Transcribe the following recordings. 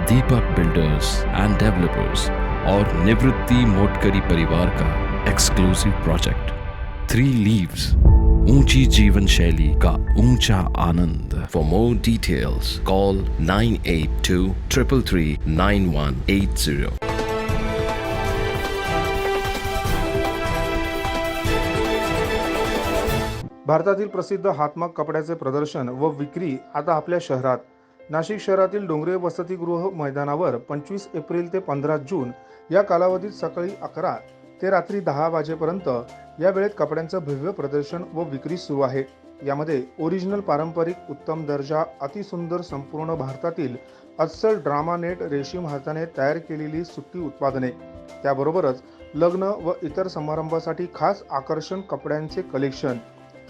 Deepak builders end developers और निवृत्ति मोटकरी परिवार का एक्सक्लूसिव प्रोजेक्ट 3 लीव्स, ऊंची जीवन शैली का ऊंचा आनंद। For more details call 9823339180। भारतातील प्रसिद्ध हातमाग कपड्याचे प्रदर्शन व विक्री आता आपल्या शहरात। नाशिक शहरातील डोंगरे वसतिगृह मैदानावर 25 एप्रिल ते 15 जून या कालावधीत सकाळी 11 ते रात्री 10 वाजेपर्यंत या वेळेत कपड्यांचं भव्य प्रदर्शन व विक्री सुरू आहे। यामध्ये ओरिजिनल पारंपरिक उत्तम दर्जा अतिसुंदर संपूर्ण भारतातील अस्सल ड्रामा नेट रेशीम हाताने तयार केलेली सुट्टी उत्पादने, त्याबरोबरच लग्न व इतर समारंभासाठी खास आकर्षण कपड्यांचे कलेक्शन,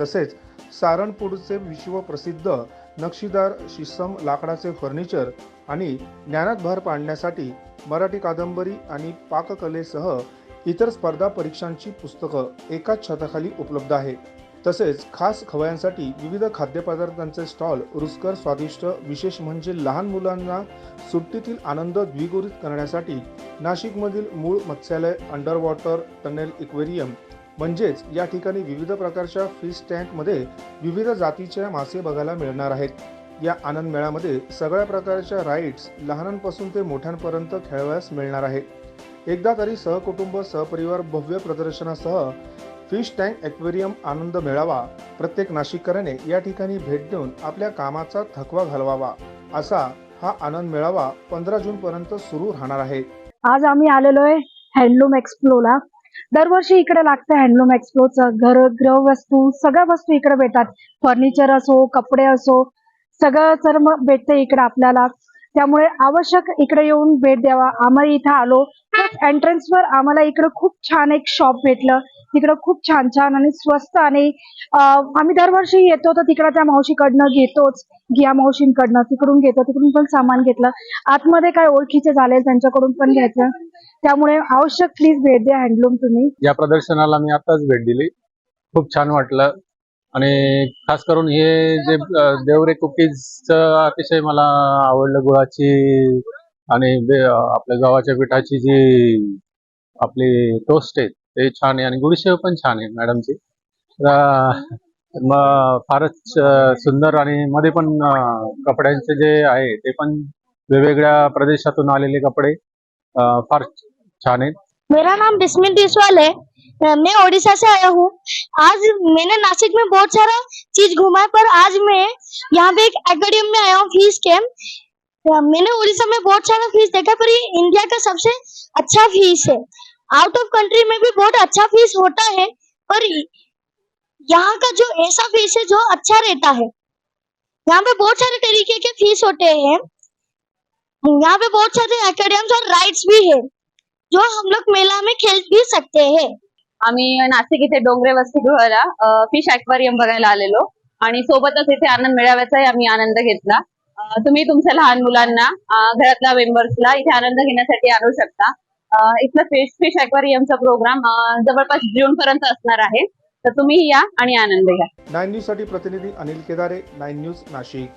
तसेच सारणपूरचे विश्वप्रसिद्ध नक्षीदार शीसम लाकडाचे फर्निचर आणि ज्ञानात भर पाडण्यासाठी मराठी कादंबरी आणि पाककलेसह इतर स्पर्धा परीक्षांची पुस्तकं एकाच छताखाली उपलब्ध आहे। तसेच खास खवयांसाठी विविध खाद्यपदार्थांचे स्टॉल, रुचकर स्वादिष्ट, विशेष म्हणजे लहान मुलांना सुट्टीतील आनंद द्विगुणित करण्यासाठी नाशिकमधील मूळ मत्स्यालय अंडर वॉटर टनेल एक्वेरियम म्हणजेच या ठिकाणी विविध प्रकारच्या फिश टँकमध्ये विविध जातीच्या मासे बघायला मिळणार आहेत। या आनंद मेळ्यामध्ये सगळ्या प्रकारच्या राईड्स लहानांपासून ते मोठ्यांपर्यंत खेळवयास मिळणार आहे। एकदा तरी सहकुटुंब सहपरिवार भव्य प्रदर्शनासह फिश टँक एक्वेरियम आनंद मेळावा प्रत्येक नाशिककराने या ठिकाणी भेट देऊन आपल्या कामाचा थकवा घालवावा, असा हा आनंद मेळावा 15 जून पर्यंत सुरू राहणार आहे। आज आम्ही आलेलो आहे हँडलूम एक्सप्लोला। दरवर्षी इकडे लागतं हँडलूम एक्सप्लोचं। गृह वस्तू, सगळ्या वस्तू इकडे भेटतात। फर्निचर असो, कपडे असो, सगळं सर्व भेटतं इकडे आपल्याला। त्यामुळे आवश्यक इकडे येऊन भेट द्यावा। आम्ही इथे आलो तर एंट्रन्सवर आम्हाला इकडे खूप छान एक शॉप भेटलं। तिकडे खूप छान छान आणि स्वस्त आणि आम्ही दरवर्षी येतो तर तिकडे त्या मावशीकडनं घेतोच, घिया मावशींकडनं तिकडून घेतो, तिकडून पण सामान घेतलं। आतमध्ये काय ओळखीचे झाले त्यांच्याकडून पण घ्यायचं। त्यामुळे आवश्यक प्लीज भेट द्या हँडलूम तुम्ही। या प्रदर्शनाला मी आताच भेट दिली, खूप छान वाटलं आणि खास करून हे जे देवरे कुकीजचं अतिशय मला आवडलं। गुळाची आणि आपल्या गव्हाच्या पिठाची जी आपली टोस्ट आहे ते छान आहे आणि गुडीशेव पण छान आहे मॅडमची। फारच सुंदर आणि मध्ये पण कपड्यांचे जे आहे ते पण वेगवेगळ्या प्रदेशातून आलेले कपडे फार छान आहेत। मेरा नाम बिस्मिल बिस्वाल है, मैं ओडिशा से आया हूँ। आज मैंने नासिक में बहुत सारा चीज घूमा है, पर आज मैं यहाँ पे एक एक्वेरियम में आया हूँ फिश के। मैंने उड़ीसा में बहुत सारा फिश देखा, पर ये इंडिया का सबसे अच्छा फिश है। आउट ऑफ कंट्री में भी बहुत अच्छा फिश होता है, पर यहाँ का जो ऐसा फिश है जो अच्छा रहता है। यहाँ पे बहुत सारे तरीके के फिश होते हैं। यहाँ पे बहुत सारे एक्वेरियम्स और राइड्स भी है जो हम लोग मेला में खेल भी सकते हैं। आम्ही नाशिक इथे डोंगरे वसतिगृहाला फिश ॲक्वेरियम बघायला आलेलो आणि सोबतच इथे आनंद मेळाव्याचाही आम्ही आनंद घेतला। तुम्ही तुमच्या लहान मुलांना, घरातल्या मेंबर्सला इथे आनंद घेण्यासाठी आणू शकता। इथलं फिश ॲक्वेरियमचा प्रोग्राम जवळपास जून पर्यंत असणार आहे, तर तुम्ही या आणि आनंद घ्या। 9 न्यूज साठी प्रतिनिधी अनिल केदारे, 9 न्यूज नाशिक।